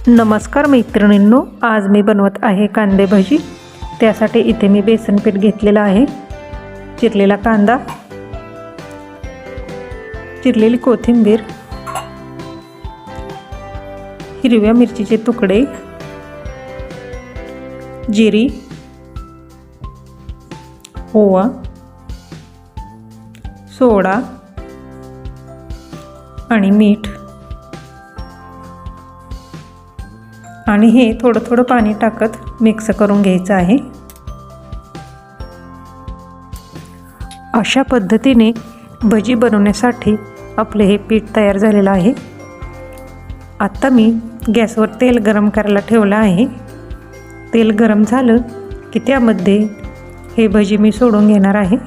नमस्कार मैत्रिणींनो, आज मी बनवत आहे कांदे भजी। त्यासाठी इथे मी बेसन पीठ घेतलेला आहे, चिरलेला कांदा, चिरलेली कोथिंबीर, हिरव्या मिरचीचे तुकडे, जिरी, ओवा, सोडा आणि मीठ आणि हे थोडं थोडं पाणी टाकत मिक्स करून घ्यायचं आहे। अशा पद्धतीने भजी बनवण्यासाठी आपले हे पीठ तयार झालेलं आहे। आता मी गॅसवर तेल गरम करायला ठेवलं आहे। तेल गरम झालं की त्यामध्ये हे भजी मी सोडून घेणार आहे।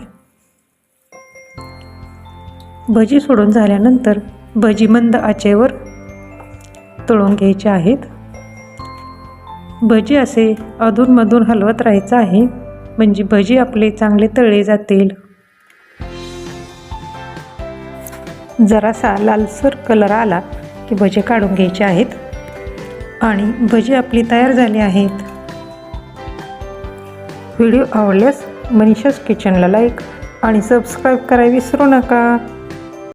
भजी सोडून झाल्यानंतर भजी मंद आचेवर तळून घ्यायचे आहेत। भजी असे अधूनमधून हलवत राहायचं आहे, म्हणजे भजी आपले चांगले तळले जातील। जरासा लालसर कलर आला की भजी काढून घ्यायचे आहेत आणि भजी आपली तयार झाली आहेत। व्हिडिओ आवडल्यास मनीषाज किचनला लाईक आणि सबस्क्राईब करायला विसरू नका।